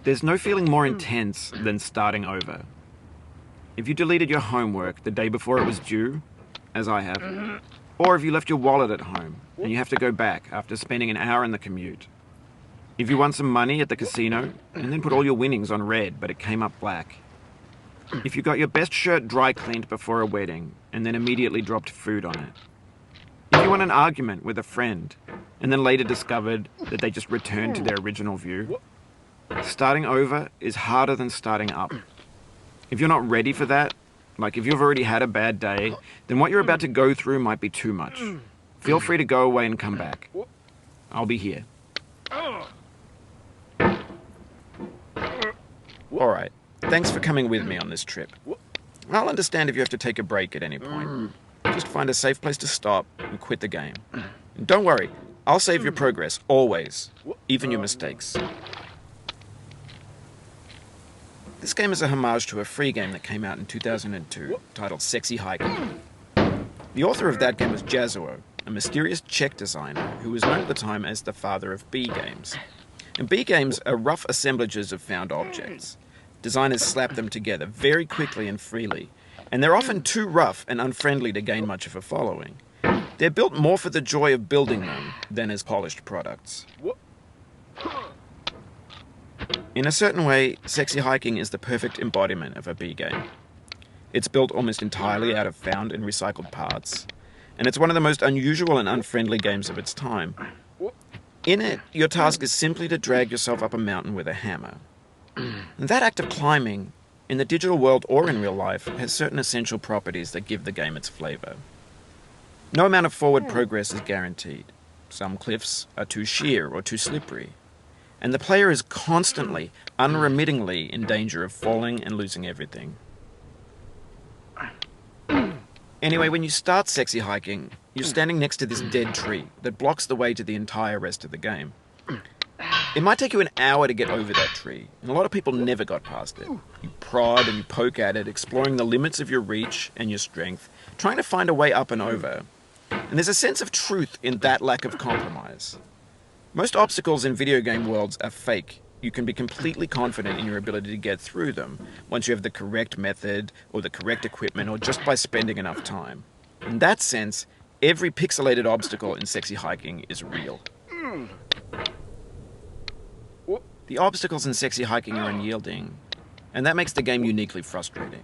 There's no feeling more intense than starting over. If you deleted your homework the day before it was due, as I have, or if you left your wallet at home and you have to go back after spending an hour in the commute. If you won some money at the casino and then put all your winnings on red but it came up black. If you got your best shirt dry cleaned before a wedding and then immediately dropped food on it. If you won an argument with a friend and then later discovered that they just returned to their original view. Starting over is harder than starting up. If you're not ready for that, like if you've already had a bad day, then what you're about to go through might be too much. Feel free to go away and come back. I'll be here. Alright, thanks for coming with me on this trip. I'll understand if you have to take a break at any point. Just find a safe place to stop and quit the game. And don't worry, I'll save your progress, always, even your mistakes. This game is a homage to a free game that came out in 2002, titled Sexy Hiking. The author of that game was Jazuo, a mysterious Czech designer who was known at the time as the father of B games. And B games are rough assemblages of found objects. Designers slap them together very quickly and freely, and they're often too rough and unfriendly to gain much of a following. They're built more for the joy of building them than as polished products. In a certain way, Sexy Hiking is the perfect embodiment of a B game. It's built almost entirely out of found and recycled parts, and it's one of the most unusual and unfriendly games of its time. In it, your task is simply to drag yourself up a mountain with a hammer. And that act of climbing, in the digital world or in real life, has certain essential properties that give the game its flavor. No amount of forward progress is guaranteed. Some cliffs are too sheer or too slippery. And the player is constantly, unremittingly in danger of falling and losing everything. Anyway, when you start Sexy Hiking, you're standing next to this dead tree that blocks the way to the entire rest of the game. It might take you an hour to get over that tree, and a lot of people never got past it. You prod and you poke at it, exploring the limits of your reach and your strength, trying to find a way up and over. And there's a sense of truth in that lack of compromise. Most obstacles in video game worlds are fake. You can be completely confident in your ability to get through them once you have the correct method or the correct equipment or just by spending enough time. In that sense, every pixelated obstacle in Sexy Hiking is real. The obstacles in Sexy Hiking are unyielding, and that makes the game uniquely frustrating.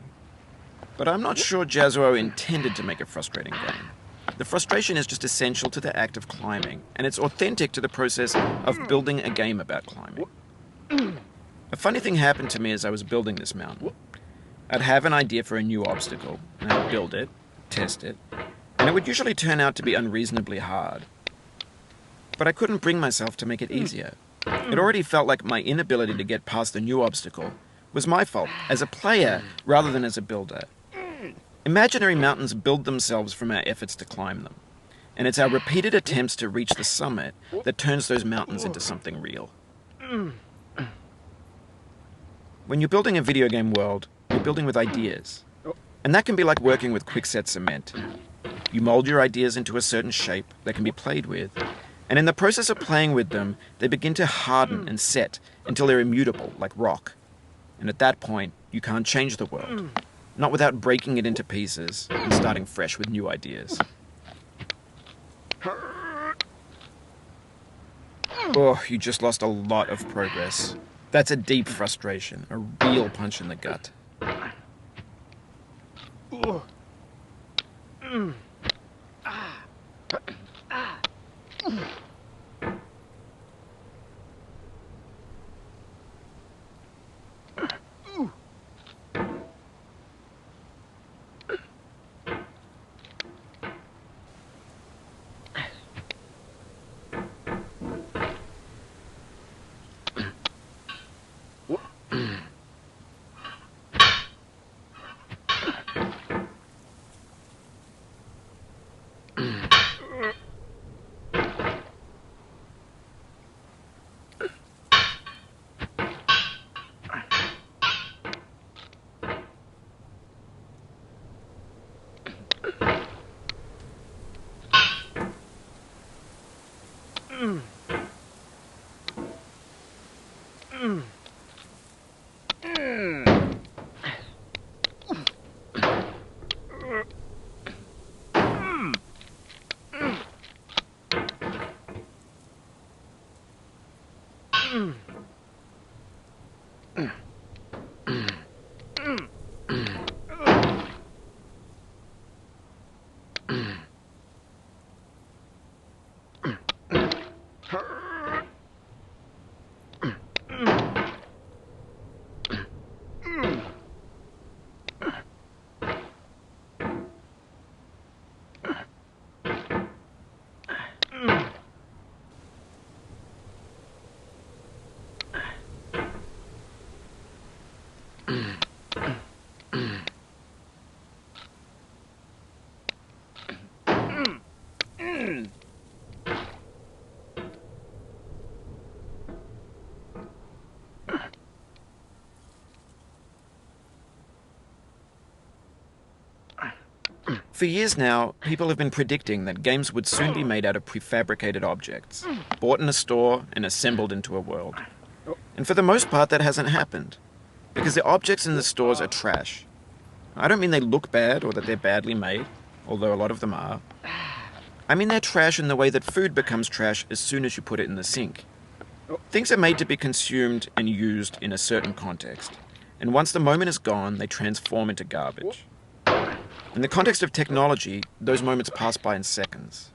But I'm not sure Jazuo intended to make a frustrating game. The frustration is just essential to the act of climbing, and it's authentic to the process of building a game about climbing. A funny thing happened to me as I was building this mountain. I'd have an idea for a new obstacle, and I'd build it, test it, and it would usually turn out to be unreasonably hard. But I couldn't bring myself to make it easier. It already felt like my inability to get past the new obstacle was my fault, as a player rather than as a builder. Imaginary mountains build themselves from our efforts to climb them, and it's our repeated attempts to reach the summit that turns those mountains into something real. When you're building a video game world, you're building with ideas, and that can be like working with quickset cement. You mold your ideas into a certain shape that can be played with, and in the process of playing with them, they begin to harden and set until they're immutable, like rock. And at that point, you can't change the world. Not without breaking it into pieces and starting fresh with new ideas. Oh, you just lost a lot of progress. That's a deep frustration, a real punch in the gut. For years now, people have been predicting that games would soon be made out of prefabricated objects, bought in a store and assembled into a world. And for the most part, that hasn't happened, because the objects in the stores are trash. I don't mean they look bad or that they're badly made, although a lot of them are. I mean they're trash in the way that food becomes trash as soon as you put it in the sink. Things are made to be consumed and used in a certain context, and once the moment is gone, they transform into garbage. In the context of technology, those moments pass by in seconds.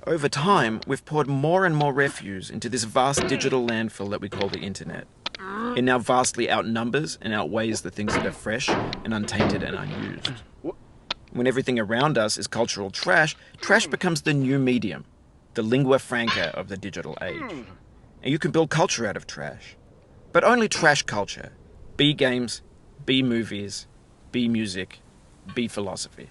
Over time, we've poured more and more refuse into this vast digital landfill that we call the internet. It now vastly outnumbers and outweighs the things that are fresh and untainted and unused. When everything around us is cultural trash, trash becomes the new medium, the lingua franca of the digital age. And you can build culture out of trash. But only trash culture. B games, B movies, B music, B philosophy.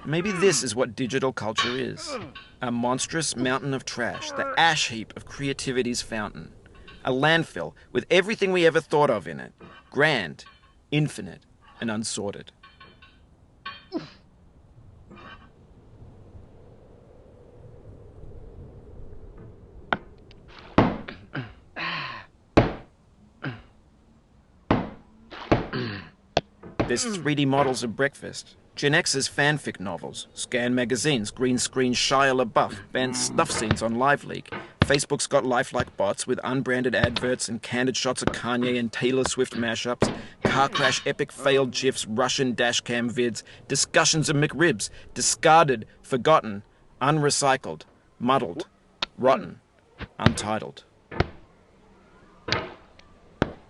Maybe this is what digital culture is. A monstrous mountain of trash, the ash heap of creativity's fountain. A landfill with everything we ever thought of in it. Grand, infinite, and unsorted. There's 3D models of breakfast. Gen X's fanfic novels, Scan magazines, green screen Shia LaBeouf, banned stuff scenes on LiveLeak. Facebook's got lifelike bots with unbranded adverts and candid shots of Kanye and Taylor Swift mashups, car crash epic failed GIFs, Russian dashcam vids, discussions of McRibs, discarded, forgotten, unrecycled, muddled, rotten, untitled.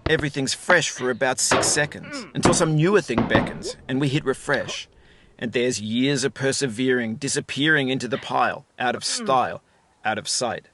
Everything's fresh for about 6 seconds, until some newer thing beckons, and we hit refresh. And there's years of persevering, disappearing into the pile, out of style, out of sight.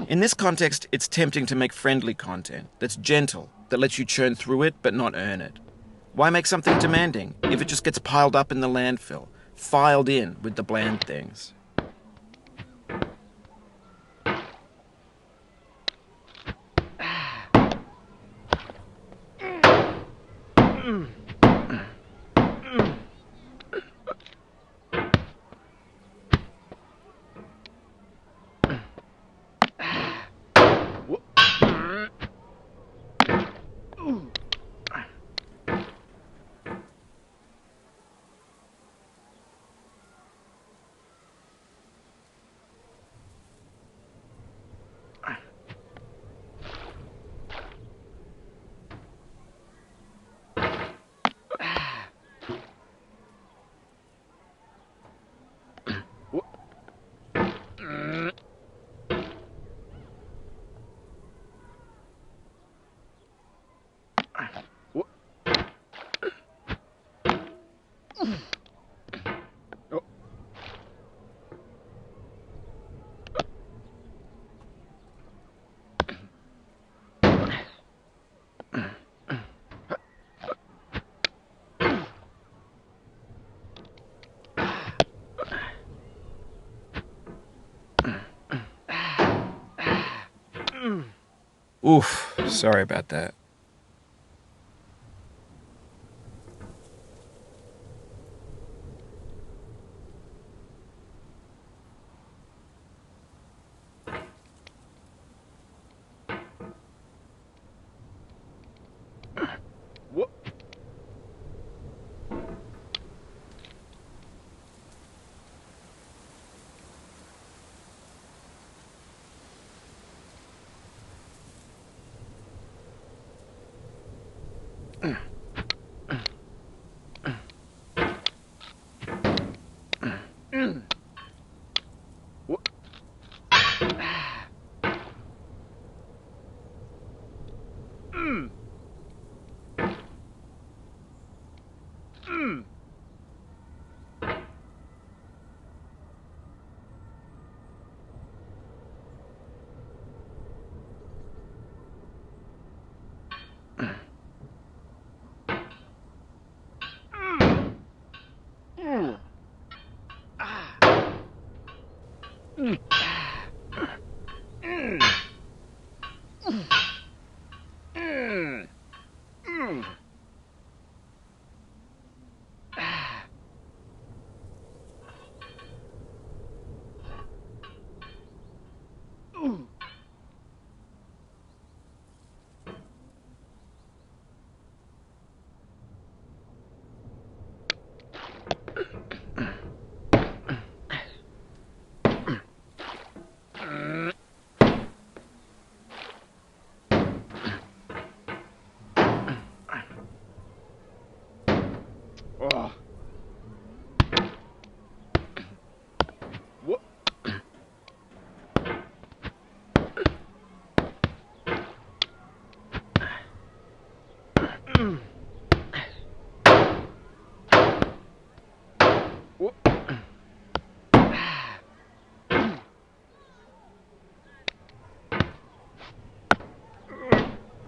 In this context, it's tempting to make friendly content that's gentle, that lets you churn through it but not earn it. Why make something demanding if it just gets piled up in the landfill, filed in with the bland things? Oof, sorry about that.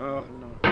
Oh, no.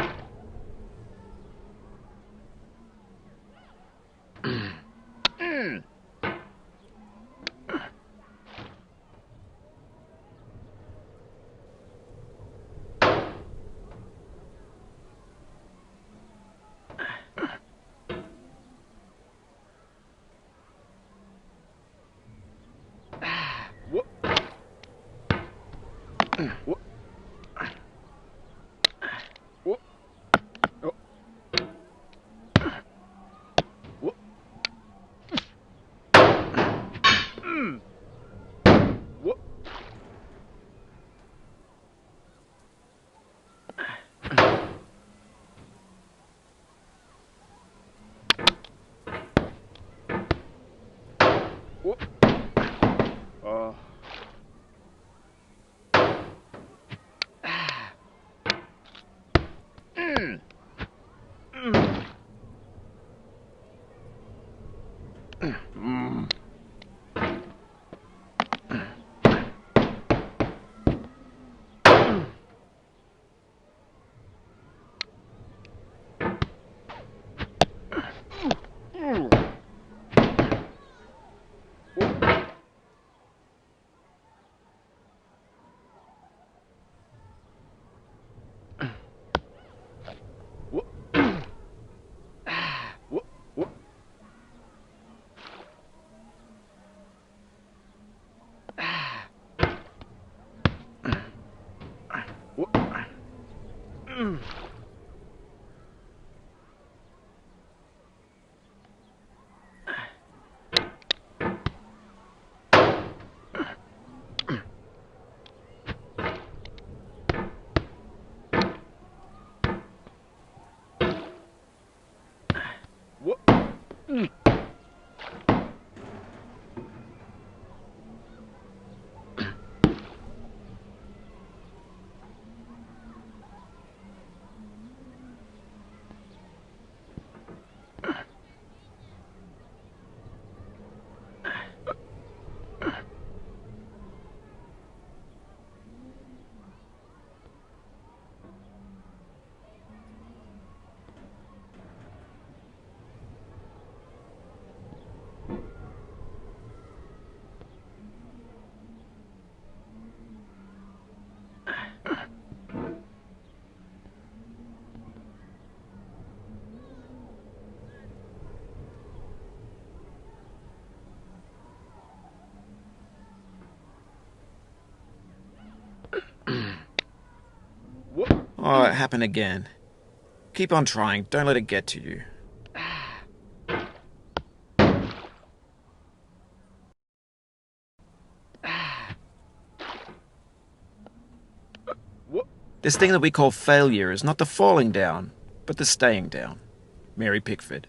Oh, it happened again. Keep on trying. Don't let it get to you. This thing that we call failure is not the falling down, but the staying down. Mary Pickford.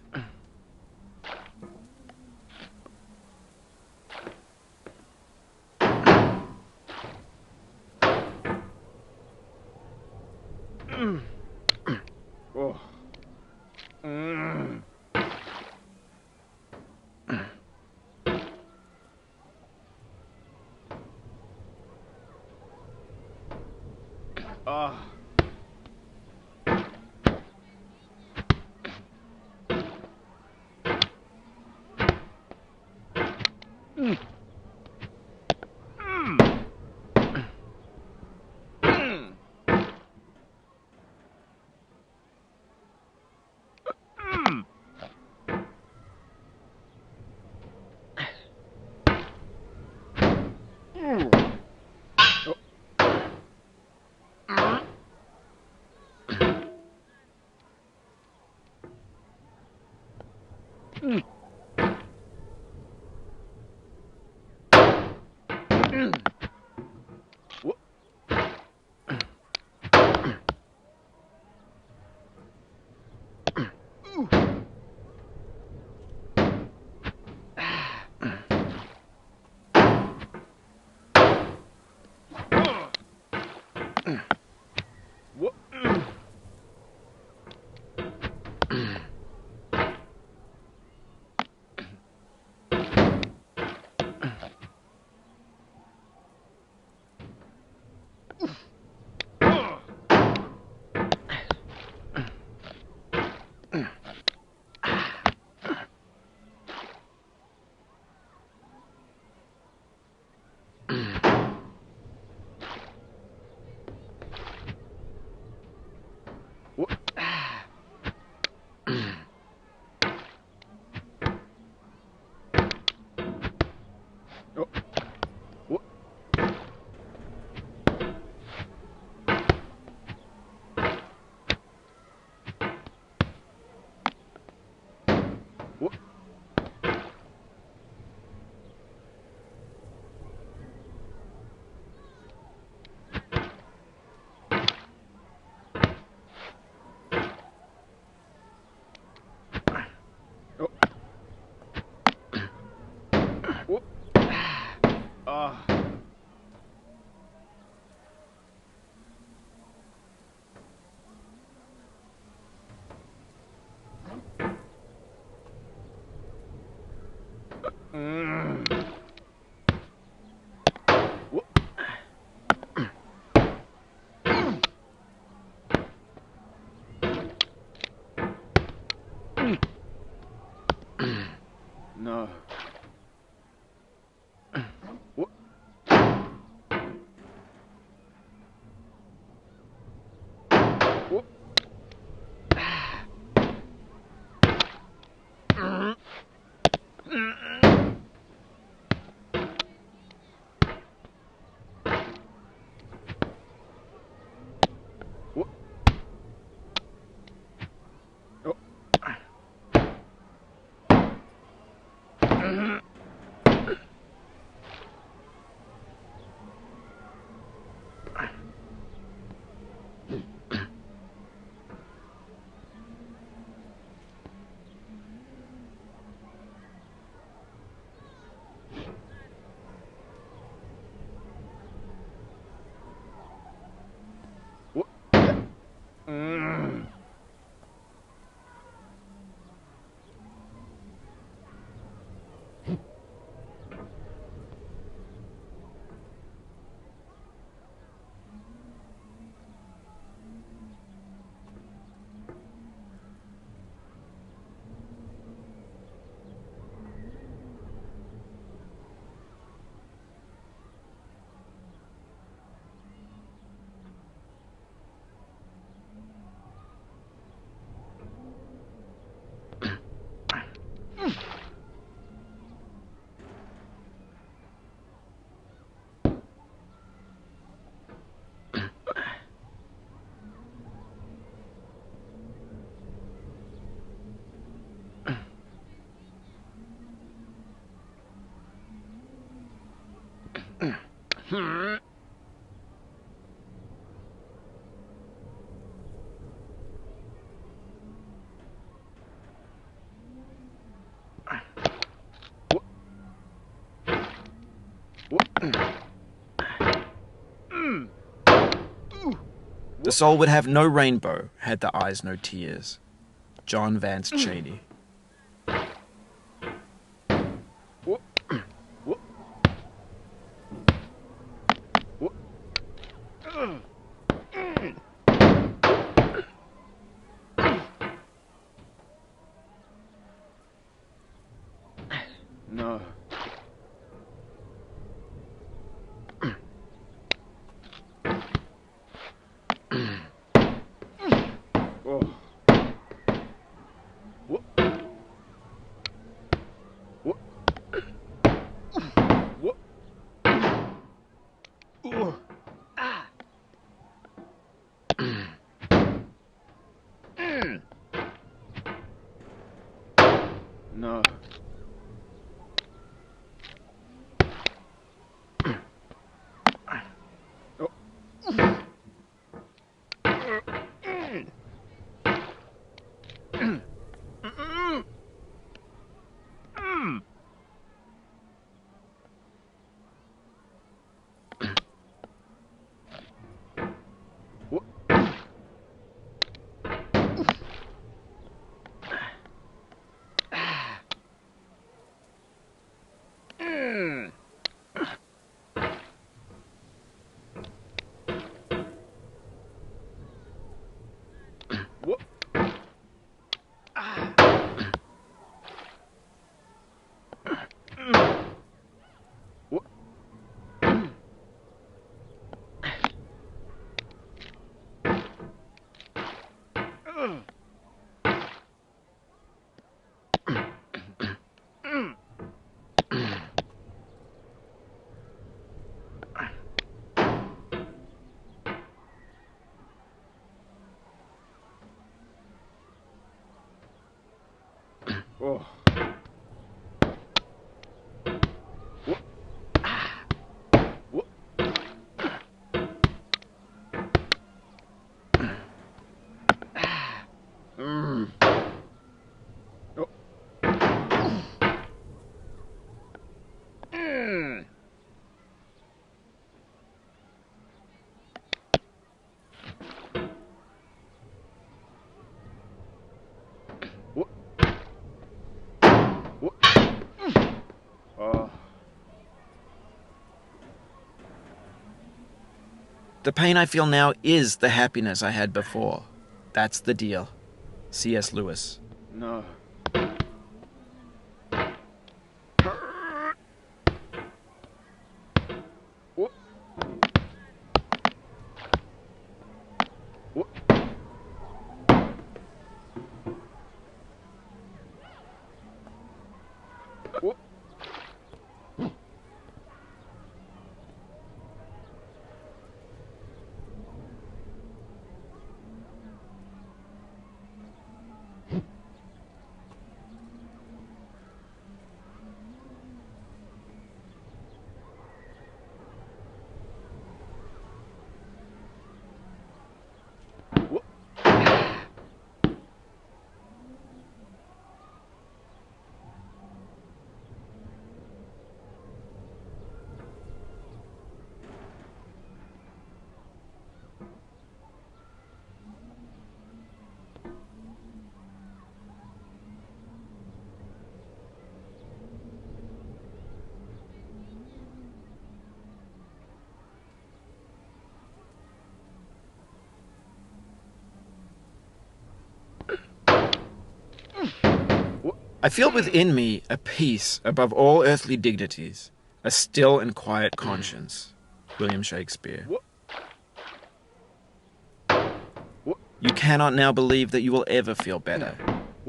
The soul would have no rainbow, had the eyes no tears. John Vance Cheney. No. No. Oh. The pain I feel now is the happiness I had before. That's the deal. C.S. Lewis. No. I feel within me a peace above all earthly dignities, a still and quiet conscience. William Shakespeare. You cannot now believe that you will ever feel better.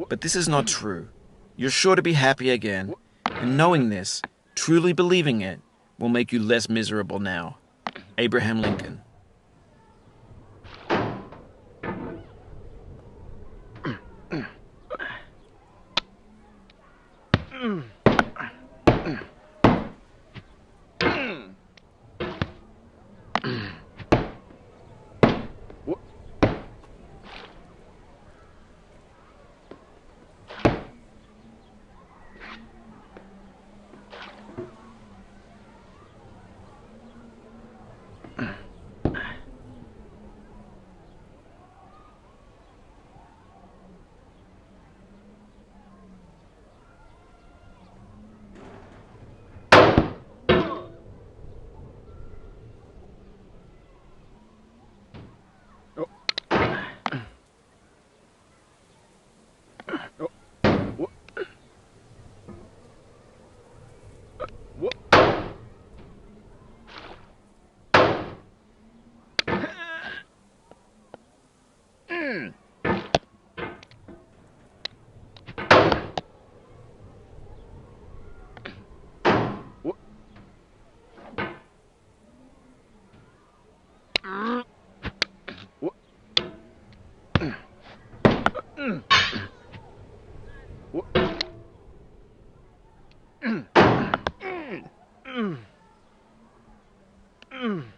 But this is not true. You're sure to be happy again, and knowing this, truly believing it, will make you less miserable now. Abraham Lincoln. Mm.